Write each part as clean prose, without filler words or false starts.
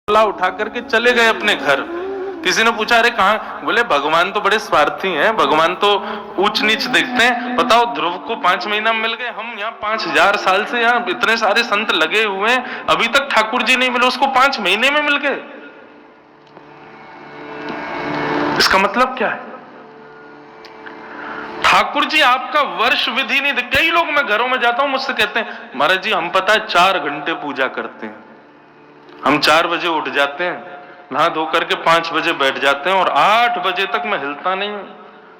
उठा करके चले गए अपने घर। किसी ने पूछा अरे कहाँ? बोले भगवान तो बड़े स्वार्थी हैं, भगवान तो ऊंच नीच देखते हैं। बताओ ध्रुव को 5 महीना में मिल गए, हम यहाँ 5000 साल से यहाँ इतने सारे संत लगे हुए हैं, अभी तक ठाकुर जी नहीं मिले, उसको 5 महीने में मिल गए। इसका मतलब क्या है? ठाकुर जी आपका वर्ष विधि नहीं। कई लोग, मैं घरों में जाता हूं, मुझसे कहते हैं महाराज जी हम पता है 4 घंटे पूजा करते हैं, हम 4 बजे उठ जाते हैं, नहा धो करके 5 बजे बैठ जाते हैं और 8 बजे तक मैं हिलता नहीं हूं,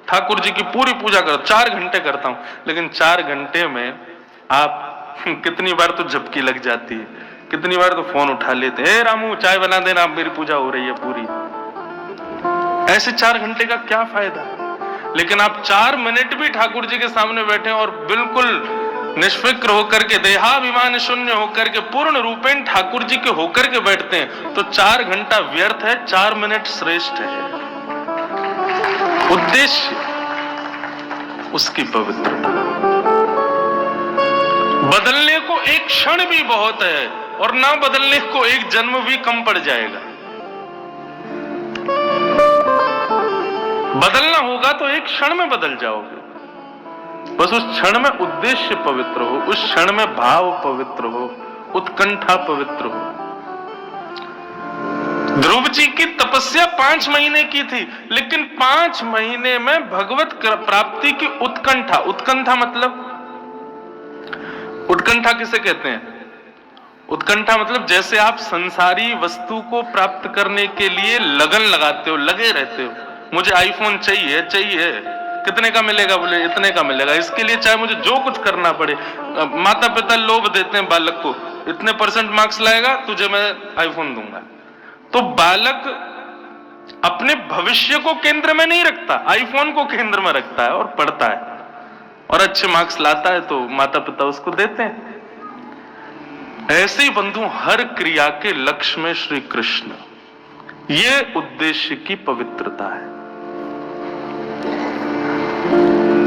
ठाकुर जी की पूरी पूजा कर 4 घंटे करता हूं। लेकिन 4 घंटे में आप कितनी बार तो झपकी लग जाती है, कितनी बार तो फोन उठा लेते हैं, रामू चाय बना देना, अब मेरी पूजा हो रही है पूरी। ऐसे 4 घंटे का क्या फायदा? लेकिन आप 4 मिनट भी ठाकुर जी के सामने बैठे और बिल्कुल निष्फिक्र होकर के, देहाभिमान शून्य होकर के, पूर्ण रूपेण ठाकुर जी के होकर के बैठते हैं, तो 4 घंटा व्यर्थ है, 4 मिनट श्रेष्ठ है। उद्देश्य उसकी पवित्रता। बदलने को एक क्षण भी बहुत है और ना बदलने को एक जन्म भी कम पड़ जाएगा। बदलना होगा तो एक क्षण में बदल जाओगे। बस उस क्षण में उद्देश्य पवित्र हो, उस क्षण में भाव पवित्र हो, उत्कंठा पवित्र हो। ध्रुव जी की तपस्या 5 महीने की थी, लेकिन 5 महीने में भगवत प्राप्ति की उत्कंठा। उत्कंठा मतलब, उत्कंठा किसे कहते हैं? उत्कंठा मतलब जैसे आप संसारी वस्तु को प्राप्त करने के लिए लगन लगाते हो, लगे रहते हो, मुझे आईफोन चाहिए चाहिए, कितने का मिलेगा? बोले इतने का मिलेगा, इसके लिए चाहे मुझे जो कुछ करना पड़े। माता पिता लोभ देते हैं बालक को, इतने % मार्क्स लाएगा तुझे मैं आईफोन दूंगा। तो बालक अपने भविष्य को केंद्र में नहीं रखता, आईफोन को केंद्र में रखता है और पढ़ता है, और अच्छे मार्क्स लाता है तो माता पिता उसको देते हैं। ऐसे ही बंधु हर क्रिया के लक्ष्य में श्री कृष्ण, ये उद्देश्य की पवित्रता है।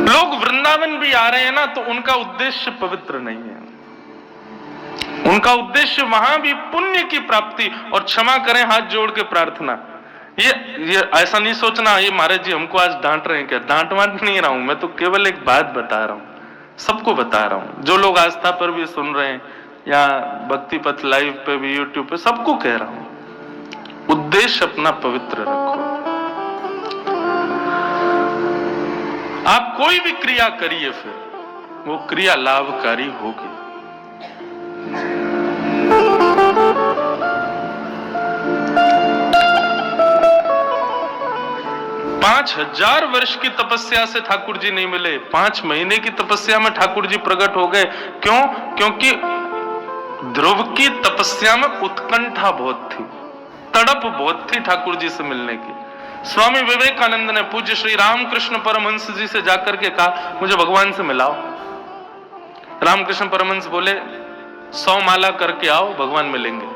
लोग वृंदावन भी आ रहे हैं ना, तो उनका उद्देश्य पवित्र नहीं है। उनका उद्देश्य वहां भी पुण्य की प्राप्ति और क्षमा करें हाथ जोड़ के प्रार्थना। ये ऐसा नहीं सोचना ये महाराज जी हमको आज डांट रहे हैं क्या। डांट वांट नहीं रहा हूं, मैं तो केवल एक बात बता रहा हूं, सबको बता रहा हूं, जो लोग आस्था पर भी सुन रहे हैं या भक्ति पथ लाइव पे भी, यूट्यूब पे, सबको कह रहा हूं, उद्देश्य अपना पवित्र रखो। आप कोई भी क्रिया करिए, फिर वो क्रिया लाभकारी होगी। 5000 वर्ष की तपस्या से ठाकुर जी नहीं मिले, 5 महीने की तपस्या में ठाकुर जी प्रकट हो गए। क्यों? क्योंकि ध्रुव की तपस्या में उत्कंठा बहुत थी, तड़प बहुत थी ठाकुर जी से मिलने की। स्वामी विवेकानंद ने पूज्य श्री रामकृष्ण परमहंस जी से जाकर के कहा मुझे भगवान से मिलाओ। रामकृष्ण परमहंस बोले 100 माला करके आओ, भगवान मिलेंगे।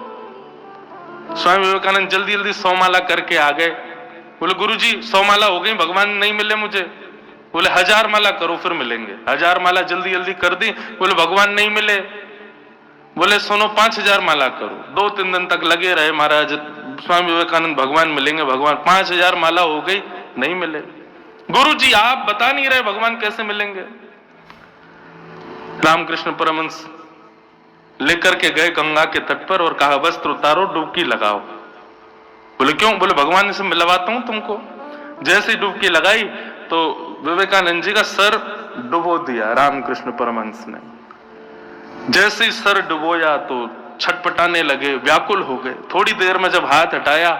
स्वामी विवेकानंद जल्दी जल्दी 100 माला करके आ गए। बोले गुरुजी 100 माला हो गई, भगवान नहीं मिले मुझे। बोले 1000 माला करो फिर मिलेंगे। 1000 माला जल्दी जल्दी कर दी, बोले भगवान नहीं मिले। बोले सुनो 5000 माला करो। 2-3 दिन तक लगे रहे महाराज, स्वामी विवेकानंद भगवान मिलेंगे, भगवान। 5000 माला हो गई, नहीं मिले। गुरुजी आप बता नहीं रहे भगवान कैसे मिलेंगे। रामकृष्ण परमहंस लेकर के गए गंगा के तट पर और कहा वस्त्र उतारो, डुबकी लगाओ। बोले क्यों? बोले भगवान से मिलवाता हूं तुमको। जैसे डुबकी लगाई तो विवेकानंद जी का सर डुबो दिया रामकृष्ण परमहंस ने। जैसे ही सर डुबोया तो छटपटाने लगे, व्याकुल हो गए। थोड़ी देर में जब हाथ हटाया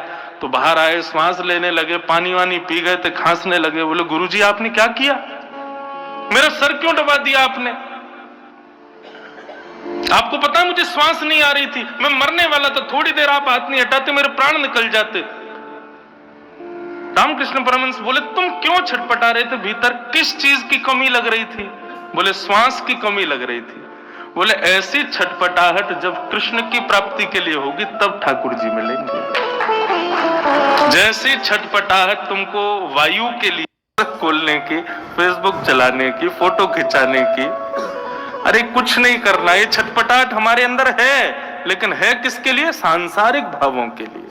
तो बाहर आए, श्वास लेने लगे, पानी वानी पी गए थे, खांसने लगे। बोले गुरुजी आपने क्या किया? मेरा सर क्यों डुबा दिया आपने? आपको पता मुझे श्वास नहीं आ रही थी, मैं मरने वाला था, थोड़ी देर आप हाथ नहीं हटाते मेरे प्राण निकल जाते। रामकृष्ण परमहंस बोले तुम क्यों छटपटा रहे थे भीतर, किस चीज की कमी लग रही थी? बोले श्वास की कमी लग रही थी। बोले ऐसी छटपटाहट जब कृष्ण की प्राप्ति के लिए होगी तब ठाकुर जी मिलेंगे। जैसी छटपटाहट तुमको वायु के लिए खोलने की, फेसबुक चलाने की, फोटो खिंचाने की, अरे कुछ नहीं करना, ये छटपटाहट हमारे अंदर है, लेकिन है किसके लिए? सांसारिक भावों के लिए।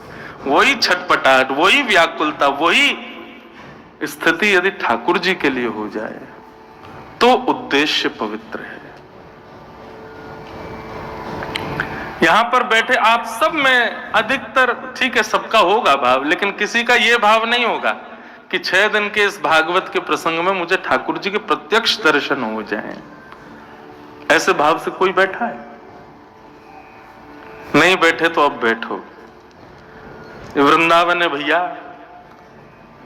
वही छटपटाहट, वही व्याकुलता, वही स्थिति यदि ठाकुर जी के लिए हो जाए तो उद्देश्य पवित्र है। यहां पर बैठे आप सब में अधिकतर, ठीक है सबका होगा भाव, लेकिन किसी का यह भाव नहीं होगा कि 6 दिन के इस भागवत के प्रसंग में मुझे ठाकुर जी के प्रत्यक्ष दर्शन हो जाएं। ऐसे भाव से कोई बैठा है? नहीं बैठे तो अब बैठो। वृंदावन है भैया,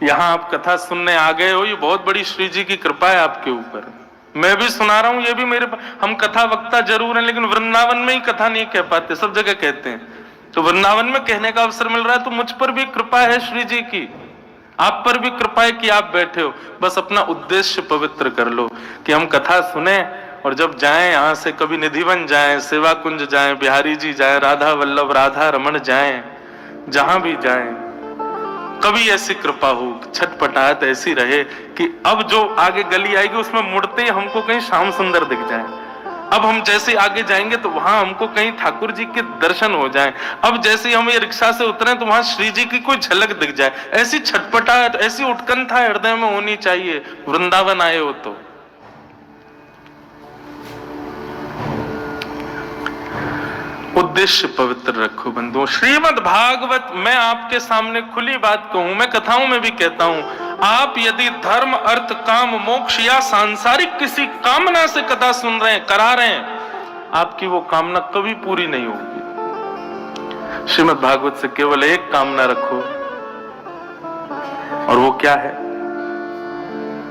यहां आप कथा सुनने आ गए हो, ये बहुत बड़ी श्री जी की कृपा है आपके ऊपर। मैं भी सुना रहा हूं, ये भी मेरे, हम कथा वक्ता जरूर हैं, लेकिन वृंदावन में ही कथा नहीं कह पाते, सब जगह कहते हैं। तो वृंदावन में कहने का अवसर मिल रहा है तो मुझ पर भी कृपा है श्री जी की, आप पर भी कृपा है कि आप बैठे हो। बस अपना उद्देश्य पवित्र कर लो कि हम कथा सुने और जब जाएं यहां से, कभी निधिवन जाएं, सेवा कुंज जाएं, बिहारी जी जाएं, राधा वल्लभ, राधा रमण जाएं, जहां भी जाएं, कभी ऐसी कृपा हो, छटपटाहट ऐसी रहे कि अब जो आगे गली आएगी उसमें मुड़ते ही हमको कहीं श्याम सुंदर दिख जाए। अब हम जैसे आगे जाएंगे तो वहां हमको कहीं ठाकुर जी के दर्शन हो जाएं। अब जैसे हम ये रिक्शा से उतरे तो वहां श्री जी की कोई झलक दिख जाए। ऐसी छटपटाहट, ऐसी उत्कंठा हृदय में होनी चाहिए वृंदावन आए हो तो। उद्देश्य पवित्र रखो बंधुओं। श्रीमद् भागवत, मैं आपके सामने खुली बात कहूं, मैं कथाओं में भी कहता हूं, आप यदि धर्म, अर्थ, काम, मोक्ष या सांसारिक किसी कामना से कथा सुन रहे हैं, करा रहे हैं, आपकी वो कामना कभी पूरी नहीं होगी। श्रीमद् भागवत से केवल एक कामना रखो, और वो क्या है?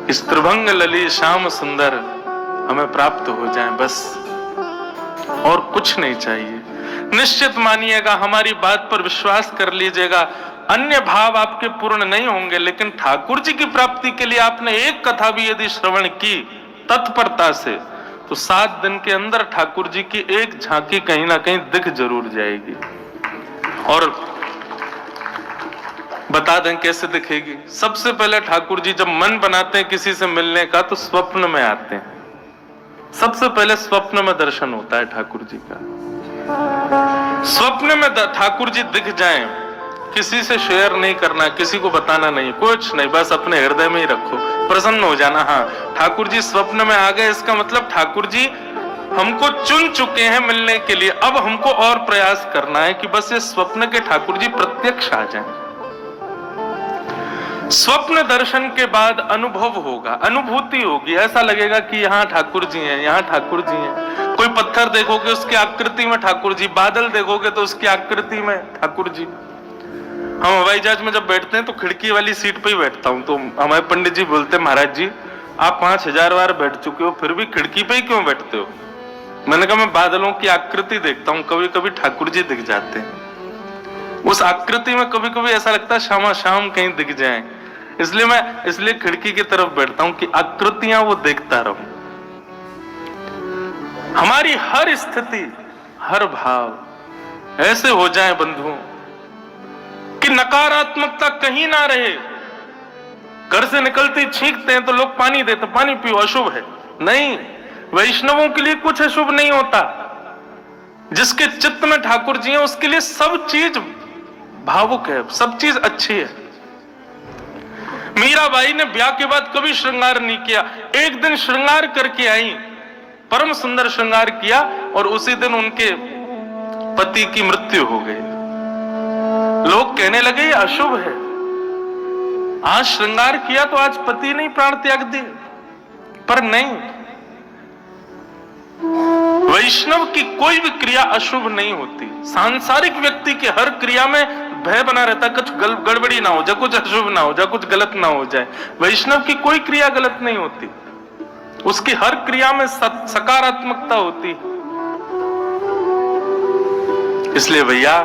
इस त्रिभंग ललित श्याम सुंदर हमें प्राप्त हो जाए, बस और कुछ नहीं चाहिए। निश्चित मानिएगा, हमारी बात पर विश्वास कर लीजिएगा, अन्य भाव आपके पूर्ण नहीं होंगे, लेकिन ठाकुर जी की प्राप्ति के लिए आपने एक कथा भी यदि श्रवण की तत्परता से, तो 7 दिन के अंदर ठाकुर जी की एक झांकी कहीं ना कहीं दिख जरूर जाएगी। और बता दें कैसे दिखेगी। सबसे पहले ठाकुर जी जब मन बनाते हैं किसी से मिलने का तो स्वप्न में आते हैं। सबसे पहले स्वप्न में दर्शन होता है ठाकुर जी का। स्वप्न में ठाकुर जी दिख जाएं, किसी से शेयर नहीं करना, किसी को बताना नहीं, कुछ नहीं, बस अपने हृदय में ही रखो, प्रसन्न हो जाना। हाँ, ठाकुर जी स्वप्न में आ गए, इसका मतलब ठाकुर जी हमको चुन चुके हैं मिलने के लिए। अब हमको और प्रयास करना है कि बस ये स्वप्न के ठाकुर जी प्रत्यक्ष आ जाएं। स्वप्न दर्शन के बाद अनुभव होगा, अनुभूति होगी, ऐसा लगेगा कि यहाँ ठाकुर जी हैं, यहाँ ठाकुर जी हैं। कोई पत्थर देखोगे उसकी आकृति में ठाकुर जी, बादल देखोगे तो उसकी आकृति में ठाकुर जी। हम हवाई जहाज में जब बैठते हैं तो खिड़की वाली सीट पे ही बैठता हूँ, तो हमारे पंडित जी बोलते हैं, महाराज जी आप 5000 बार बैठ चुके हो, फिर भी खिड़की पे ही क्यों बैठते हो? मैंने कहा मैं बादलों की आकृति देखता हूँ, कभी कभी ठाकुर जी दिख जाते हैं। उस आकृति में कभी कभी ऐसा लगता है शाम शाम कहीं दिख जाए, इसलिए खिड़की की तरफ बैठता हूं कि आकृतियां वो देखता रहूं। हमारी हर स्थिति, हर भाव ऐसे हो जाए बंधुओं कि नकारात्मकता कहीं ना रहे। घर से निकलते छींकते हैं तो लोग पानी देते, पानी पियो, अशुभ है। नहीं, वैष्णवों के लिए कुछ अशुभ नहीं होता। जिसके चित्त में ठाकुर जी हैं उसके लिए सब चीज भावुक है, सब चीज अच्छी है। मीराबाई ने ब्याह के बाद कभी श्रृंगार नहीं किया, एक दिन श्रृंगार करके आई, परम सुंदर श्रृंगार किया, और उसी दिन उनके पति की मृत्यु हो गई। लोग कहने लगे ये अशुभ है, आज श्रृंगार किया तो आज पति नहीं प्राण त्याग दिए। पर नहीं, वैष्णव की कोई भी क्रिया अशुभ नहीं होती। सांसारिक व्यक्ति की हर क्रिया में भय बना रहता, कुछ गड़बड़ी ना हो जाए, कुछ अशुभ ना हो जाए, कुछ गलत ना हो जाए। वैष्णव की कोई क्रिया गलत नहीं होती, उसकी हर क्रिया में सकारात्मकता होती। इसलिए भैया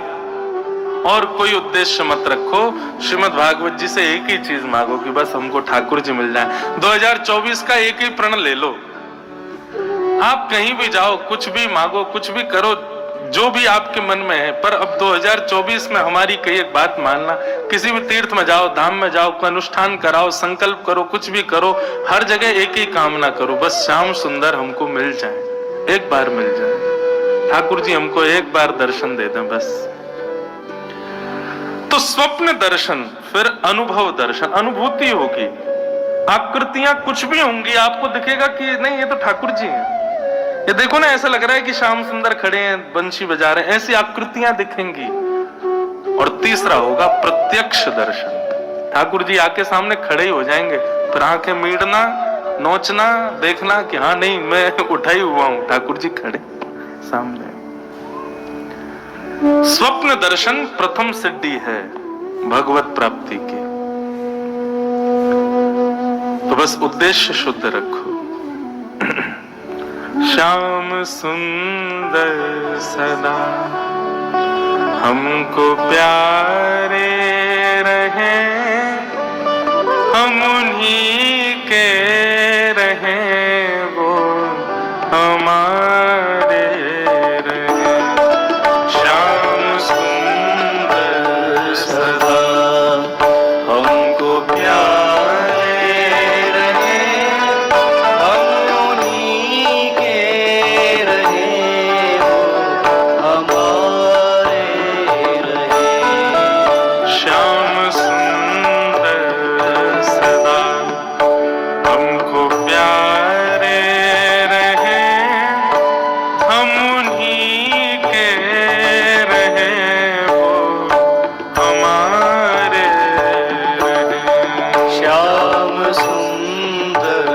और कोई उद्देश्य मत रखो, श्रीमद् भागवत जी से एक ही चीज मांगो कि बस हमको ठाकुर जी मिल जाए। 2024 का एक ही प्रण ले लो, आप कहीं भी जाओ, कुछ भी मांगो, कुछ भी करो, जो भी आपके मन में है। पर अब 2024 में हमारी कई एक बात मानना, किसी भी तीर्थ में जाओ, धाम में जाओ, कोई अनुष्ठान कराओ, संकल्प करो, कुछ भी करो, हर जगह एक ही कामना करो, बस श्याम सुंदर हमको मिल जाए, एक बार मिल जाए। ठाकुर जी हमको एक बार दर्शन दे दें बस। तो स्वप्न दर्शन, फिर अनुभव दर्शन, अनुभूति होगी। आकृतियां कुछ भी होंगी, आपको दिखेगा कि नहीं ये तो ठाकुर जी हैं। ये देखो ना, ऐसा लग रहा है कि श्याम सुंदर खड़े हैं, बंशी बजा रहे हैं, ऐसी आकृतियां दिखेंगी। और तीसरा होगा प्रत्यक्ष दर्शन। ठाकुर जी आके सामने खड़े ही हो जाएंगे, फिर आंखें मीड़ना, नोचना, देखना कि हाँ नहीं मैं उठा ही हुआ हूं, ठाकुर जी खड़े सामने। स्वप्न दर्शन प्रथम सिद्धि है भगवत प्राप्ति की। तो बस उद्देश्य शुद्ध रखो। श्याम सुंदर सदा हमको प्यारे रहे, हम उन्हीं के रहे, वो हमारे रहे। श्याम सुंदर सदा हमको प्यारे रहे, हम उन्हीं के रहे, वो हमारे रहे। श्याम सुंदर सदा हमको प्यारे रहे, हम उन्हीं के रहे, वो हमारे रहे। श्याम सुंदर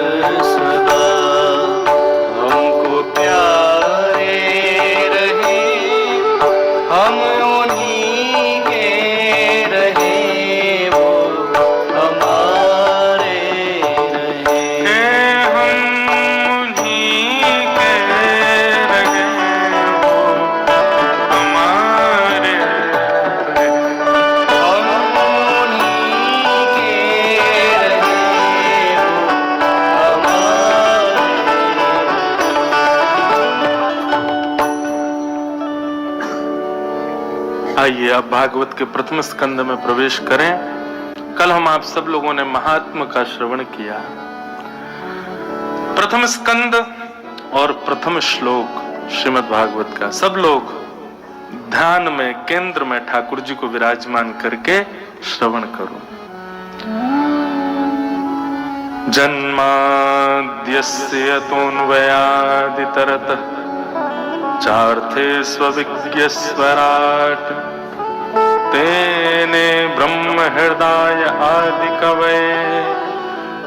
सदा हमको प्यारे रहे, हम उन्हीं के रहे, वो हमारे रहे। हम उन्हीं के रहे, वो हमारे रहे। हम उन्हीं के रहे, वो हमारे। आइए अब भागवत के प्रथम स्कंद में प्रवेश करें। कल हम आप सब लोगों ने महात्म का श्रवण किया। प्रथम स्कंद और प्रथम श्लोक श्रीमद् भागवत का सब लोग ध्यान में, केंद्र में ठाकुर जी को विराजमान करके श्रवण करो। जन्माद्यस्य यतोऽन्वयादितरतः चार्थे स्वविज्ञस्वराट् तेने ब्रह्म हृदय आदि कवये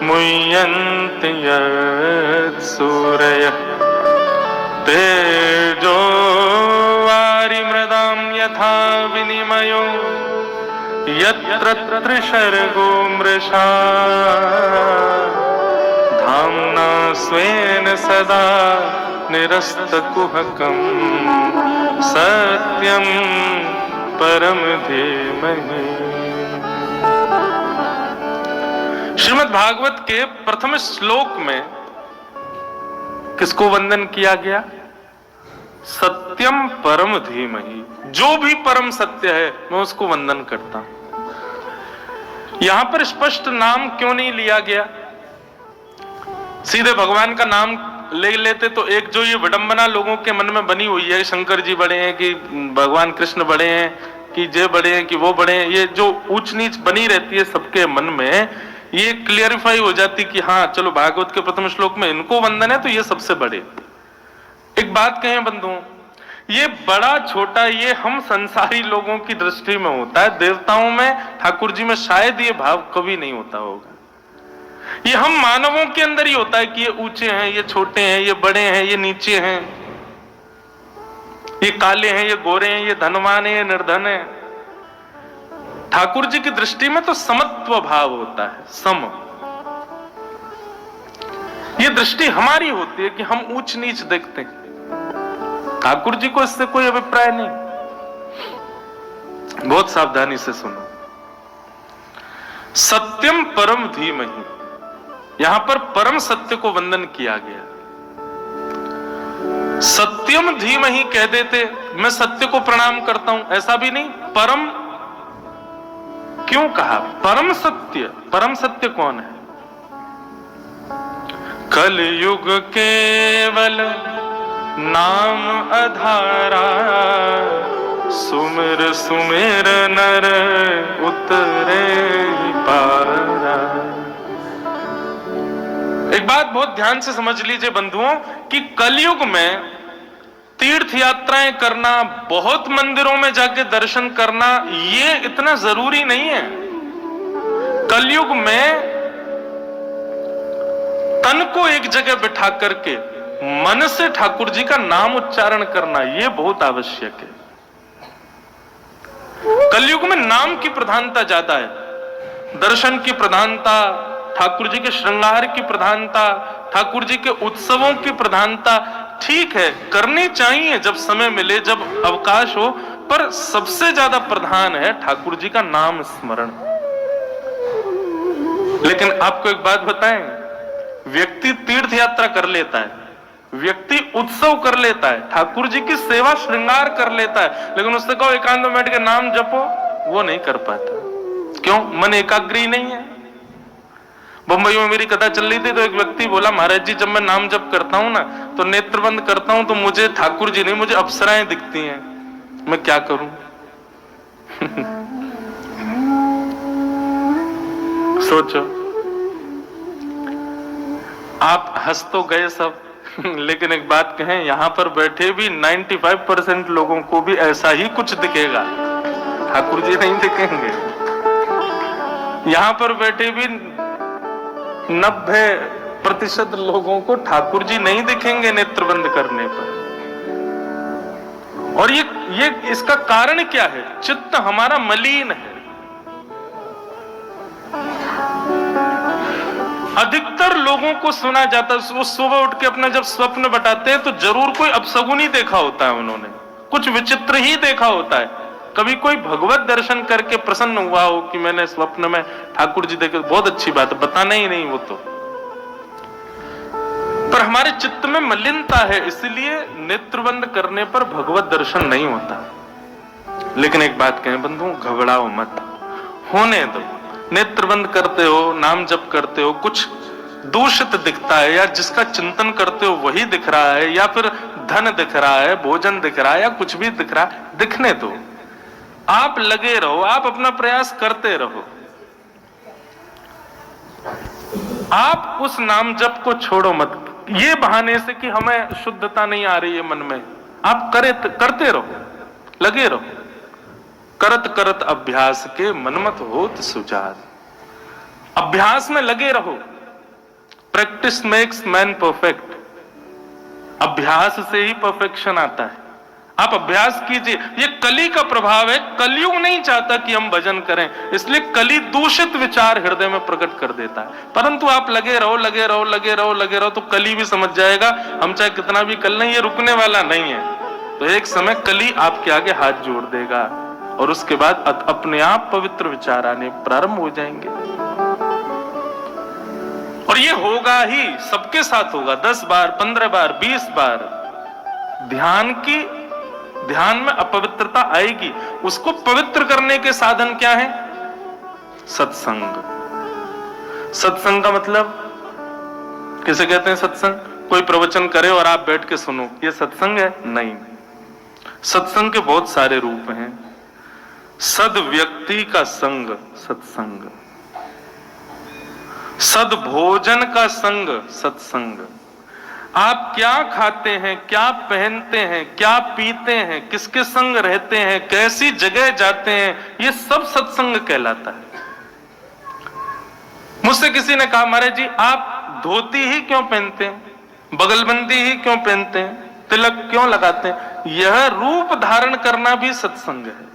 मुह्यन्ति यत्सूरयः। तेजो वारिमृदां यथा विनिमयो यत्र त्रिसर्गो मृषा धाम्ना स्वेन सदा निरस्तकुहकं सत्यं परम धीमहि। श्रीमद् भागवत के प्रथम श्लोक में किसको वंदन किया गया? सत्यम परम धीमहि। जो भी परम सत्य है मैं उसको वंदन करता हूं। यहां पर स्पष्ट नाम क्यों नहीं लिया गया? सीधे भगवान का नाम ले लेते तो एक जो ये विडंबना लोगों के मन में बनी हुई है, शंकर जी बड़े हैं कि भगवान कृष्ण बड़े हैं कि ये बड़े हैं कि वो बड़े हैं, ये जो ऊंच नीच बनी रहती है सबके मन में, ये क्लियरिफाई हो जाती कि हाँ चलो भागवत के प्रथम श्लोक में इनको वंदन है तो ये सबसे बड़े। एक बात कहें बंधुओं, ये बड़ा छोटा ये हम संसारी लोगों की दृष्टि में होता है, देवताओं में, ठाकुर जी में शायद ये भाव कभी नहीं होता होगा। ये हम मानवों के अंदर ही होता है कि ये ऊंचे हैं, ये छोटे हैं, ये बड़े हैं, ये नीचे हैं, ये काले हैं, ये गोरे हैं, ये धनवान है, ये निर्धन है। ठाकुर जी की दृष्टि में तो समत्व भाव होता है, सम। ये दृष्टि हमारी होती है कि हम ऊंच नीच देखते हैं। ठाकुर जी को इससे कोई अभिप्राय नहीं। बहुत सावधानी से सुनो। सत्यम परम धीमहि, यहां पर परम सत्य को वंदन किया गया। सत्यम धीमहि कह देते मैं सत्य को प्रणाम करता हूं, ऐसा भी नहीं। परम क्यों कहा? परम सत्य, परम सत्य कौन है? कलयुग केवल नाम आधारा, सुमिर सुमिर नर उतरे पारा। एक बात बहुत ध्यान से समझ लीजिए बंधुओं कि कलयुग में तीर्थ यात्राएं करना, बहुत मंदिरों में जाके दर्शन करना, ये इतना जरूरी नहीं है। कलयुग में तन को एक जगह बिठा करके मन से ठाकुर जी का नाम उच्चारण करना, यह बहुत आवश्यक है। कलयुग में नाम की प्रधानता ज्यादा है, दर्शन की प्रधानता, ठाकुर जी के श्रृंगार की प्रधानता, ठाकुर जी के उत्सवों की प्रधानता ठीक है, करनी चाहिए जब समय मिले, जब अवकाश हो, पर सबसे ज्यादा प्रधान है ठाकुर जी का नाम स्मरण। लेकिन आपको एक बात बताएं, व्यक्ति तीर्थ यात्रा कर लेता है, व्यक्ति उत्सव कर लेता है, ठाकुर जी की सेवा श्रृंगार कर लेता है, लेकिन उससे कहो एकांत में बैठ के नाम जपो, वो नहीं कर पाता। क्यों? मन एकाग्री नहीं है। बंबई में मेरी कथा चल रही थी तो एक व्यक्ति बोला, महाराज जी जब मैं नाम जप करता हूं ना तो नेत्र बंद करता हूं तो मुझे ठाकुर जी नहीं, मुझे अप्सराएं दिखती हैं, मैं क्या करूं? सोचो, आप हंस तो गए सब, लेकिन एक बात कहें, यहां पर बैठे भी 95% लोगों को भी ऐसा ही कुछ दिखेगा, ठाकुर जी नहीं दिखेंगे। यहां पर बैठे भी 90% लोगों को ठाकुर जी नहीं दिखेंगे नेत्र बंद करने पर। और ये इसका कारण क्या है? चित्त हमारा मलिन है। अधिकतर लोगों को सुना जाता है, वो सुबह उठ के अपना जब स्वप्न बताते हैं तो जरूर कोई अपशगुन ही देखा होता है, उन्होंने कुछ विचित्र ही देखा होता है। कभी कोई भगवत दर्शन करके प्रसन्न हुआ हो कि मैंने स्वप्न में ठाकुर जी देखे, बहुत अच्छी बात है, बताना ही नहीं वो तो। पर हमारे चित्त में मलिनता है, इसलिए नेत्रबंद करने पर भगवत दर्शन नहीं होता। लेकिन एक बात कहें बंधु, घबराओ मत, होने दो। नेत्र बंद करते हो, नाम जप करते हो, कुछ दूषित दिखता है या जिसका चिंतन करते हो वही दिख रहा है, या फिर धन दिख रहा है, भोजन दिख रहा है, या कुछ भी दिख रहा है, दिखने दो। आप लगे रहो, आप अपना प्रयास करते रहो। आप उस नाम जप को छोड़ो मत, ये बहाने से कि हमें शुद्धता नहीं आ रही है मन में, आप करते रहो, लगे रहो। करत करत अभ्यास के मनमत होत सुजान। अभ्यास में लगे रहो। Practice makes man perfect. अभ्यास से ही परफेक्शन आता है। आप अभ्यास कीजिए। ये कली का प्रभाव है। कलयुग नहीं चाहता कि हम भजन करें, इसलिए कली दूषित विचार हृदय में प्रकट कर देता है। परंतु आप लगे रहो, लगे रहो, लगे रहो, लगे रहो, तो कली भी समझ जाएगा हम चाहे कितना भी कर लें, ये रुकने वाला नहीं है। तो एक समय कली आपके आगे हाथ जोड़ देगा और उसके बाद अपने आप पवित्र विचार आने प्रारंभ हो जाएंगे। और ये होगा ही, सबके साथ होगा। 10 बार, 15 बार, 20 बार ध्यान में अपवित्रता आएगी। उसको पवित्र करने के साधन क्या है? सत्संग। सत्संग का मतलब किसे कहते हैं? सत्संग कोई प्रवचन करे और आप बैठ के सुनो, ये सत्संग है? नहीं। सत्संग के बहुत सारे रूप हैं। सद व्यक्ति का संग सत्संग, सद भोजन का संग सत्संग। आप क्या खाते हैं, क्या पहनते हैं, क्या पीते हैं, किसके संग रहते हैं, कैसी जगह जाते हैं, ये सब सत्संग कहलाता है। मुझसे किसी ने कहा, महाराज जी आप धोती ही क्यों पहनते हैं, बगलबंदी ही क्यों पहनते हैं, तिलक क्यों लगाते हैं? यह रूप धारण करना भी सत्संग है।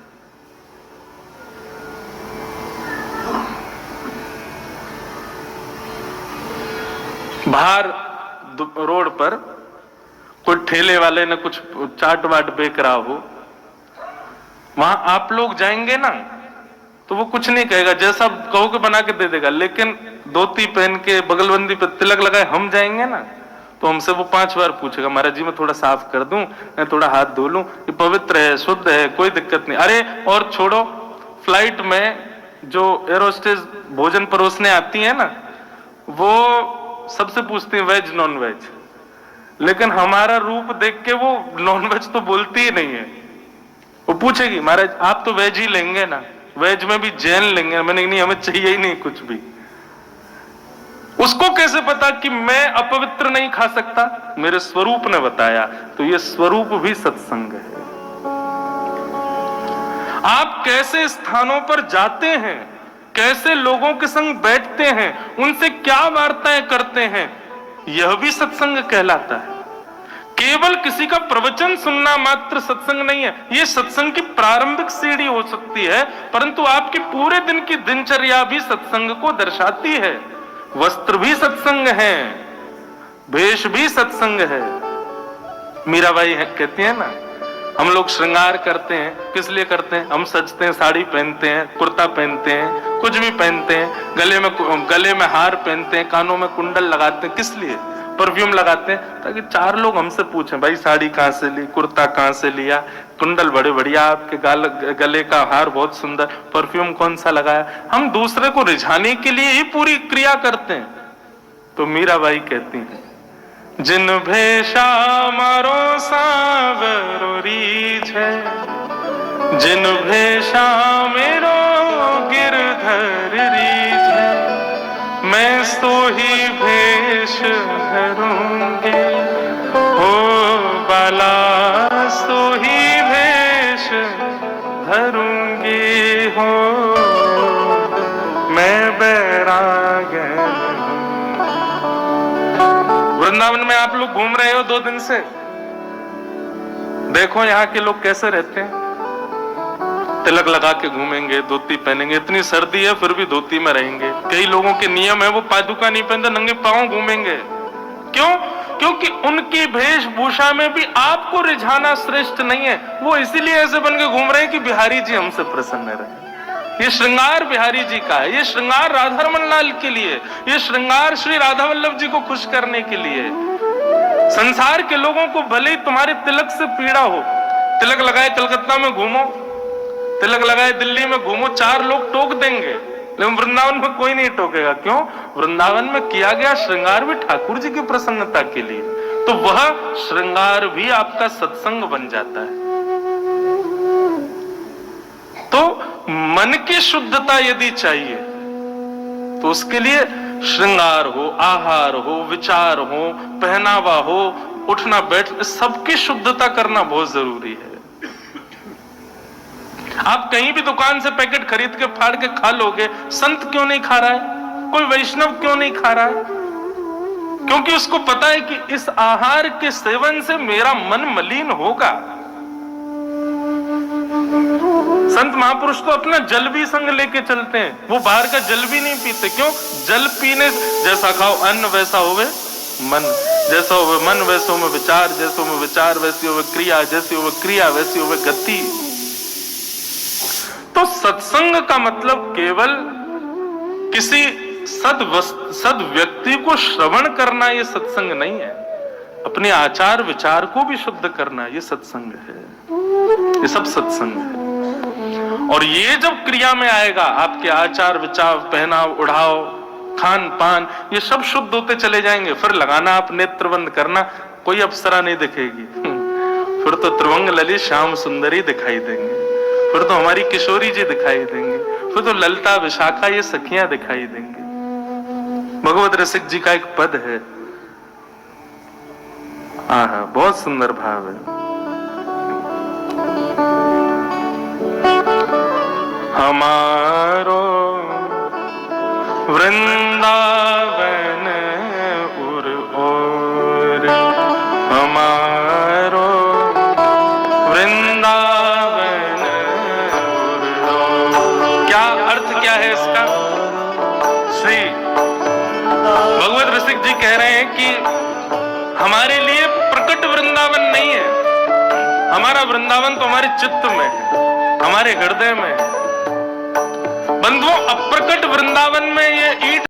बाहर रोड पर कोई ठेले वाले ने कुछ चाट वाट बेच रहा हो, वहां आप लोग जाएंगे ना तो वो कुछ नहीं कहेगा, जैसा कहोगे बना के दे देगा। लेकिन धोती पहन के बगलबंदी पे तिलक लगाए हम जाएंगे ना तो हमसे वो 5 बार पूछेगा, महाराज जी मैं थोड़ा साफ कर दूं, मैं थोड़ा हाथ धो लूं, ये पवित्र है, शुद्ध है, कोई दिक्कत नहीं। अरे और छोड़ो, फ्लाइट में जो एरोस्टेज भोजन परोसने आती है ना, वो सबसे पूछती है वेज नॉन वेज। लेकिन हमारा रूप देख के वो नॉनवेज तो बोलती ही नहीं है। वो पूछेगी महाराज आप तो वेज ही लेंगे ना, वेज में भी जैन लेंगे। मैंने नहीं, हमें चाहिए ही नहीं कुछ भी। उसको कैसे पता कि मैं अपवित्र नहीं खा सकता? मेरे स्वरूप ने बताया। तो ये स्वरूप भी सत्संग है। आप कैसे स्थानों पर जाते हैं, कैसे लोगों के संग बैठते हैं, उनसे क्या वार्ताएं करते हैं, यह भी सत्संग कहलाता है। केवल किसी का प्रवचन सुनना मात्र सत्संग नहीं है। यह सत्संग की प्रारंभिक सीढ़ी हो सकती है, परंतु आपके पूरे दिन की दिनचर्या भी सत्संग को दर्शाती है। वस्त्र भी सत्संग है, वेश भी सत्संग है। मीराबाई कहती है ना, हम लोग श्रृंगार करते हैं, किस लिए करते हैं? हम सजते हैं, साड़ी पहनते हैं, कुर्ता पहनते हैं, कुछ भी पहनते हैं, गले में हार पहनते हैं, कानों में कुंडल लगाते हैं। किस लिए? परफ्यूम लगाते हैं ताकि चार लोग हमसे पूछें भाई साड़ी कहां से ली, कुर्ता कहां से लिया, कुंडल बड़े बढ़िया, आपके गले का हार बहुत सुंदर, परफ्यूम कौन सा लगाया। हम दूसरे को रिझाने के लिए ही पूरी क्रिया करते हैं। तो मीराबाई कहती हैं, जिन भेषा मारो सावरो रीछ है, जिन भेषा मेरो गिरधर रीछ है, मैं सो ही भेष धरूंगी, हो बाला सो ही भेष धरूंगी, हो मैं बैरागन। वृंदावन में आप लोग घूम रहे हो 2 दिन से, देखो यहाँ के लोग कैसे रहते हैं। तिलक लगा के घूमेंगे, धोती पहनेंगे, इतनी सर्दी है फिर भी धोती में रहेंगे। कई लोगों के नियम है वो पादुका नहीं पहनते, नंगे पांव घूमेंगे। क्यों? क्योंकि उनकी वेशभूषा में भी आपको रिझाना श्रेष्ठ नहीं है। वो इसीलिए ऐसे बन के घूम रहे हैं कि बिहारी जी हमसे प्रसन्न रहे। ये श्रृंगार बिहारी जी का है, ये श्रृंगार राधारमण लाल के लिए, ये श्रृंगार श्री राधा वल्लभ जी को खुश करने के लिए। संसार के लोगों को भले ही तुम्हारे तिलक से पीड़ा हो, तिलक लगाए कलकत्ता में घूमो, तिलक लगाए दिल्ली में घूमो, 4 लोग टोक देंगे, लेकिन वृंदावन में कोई नहीं टोकेगा। क्यों? वृंदावन में किया गया श्रृंगार भी ठाकुर जी की प्रसन्नता के लिए। तो वह श्रृंगार भी आपका सत्संग बन जाता है। तो मन की शुद्धता यदि चाहिए तो उसके लिए श्रृंगार हो, आहार हो, विचार हो, पहनावा हो, उठना बैठना, सबकी शुद्धता करना बहुत जरूरी है। आप कहीं भी दुकान से पैकेट खरीद के फाड़ के खा लोगे, संत क्यों नहीं खा रहा है, कोई वैष्णव क्यों नहीं खा रहा है? क्योंकि उसको पता है कि इस आहार के सेवन से मेरा मन मलिन होगा। संत महापुरुष तो अपना जल भी संग लेके चलते हैं, वो बाहर का जल भी नहीं पीते। क्यों? जल पीने, जैसा खाओ अन्न वैसा होवे मन, जैसा होवे मन वैसे होवे विचार, जैसे होवे विचार वैसी होवे क्रिया, जैसी होवे क्रिया वैसी होवे गति। तो सत्संग का मतलब केवल किसी सद व्यक्ति को श्रवण करना ये सत्संग नहीं है, अपने आचार विचार को भी शुद्ध करना ये सत्संग है। ये सब सत्संग है। और ये जब क्रिया में आएगा, आपके आचार विचार, पहनाव उड़ाव, खान पान, ये सब शुद्ध होते चले जाएंगे। फिर लगाना आप नेत्र बंद करना, कोई अप्सरा नहीं दिखेगी। फिर तो त्रिभंग ललित श्याम सुंदरी दिखाई देंगे, फिर तो हमारी किशोरी जी दिखाई देंगे, फिर तो ललिता विशाखा ये सखियां दिखाई देंगे। भगवत रसिक जी का एक पद है, बहुत सुंदर भाव है। हमारो वृंदावन उर ओर, हमारो वृंदावन उर ओर। क्या अर्थ क्या है इसका? श्री भगवत रसिक जी कह रहे हैं कि हमारे लिए प्रकट वृंदावन नहीं है, हमारा वृंदावन तो हमारे चित्त में है, हमारे हृदय में है। बंधुओं, अप्रकट वृंदावन में ये ईट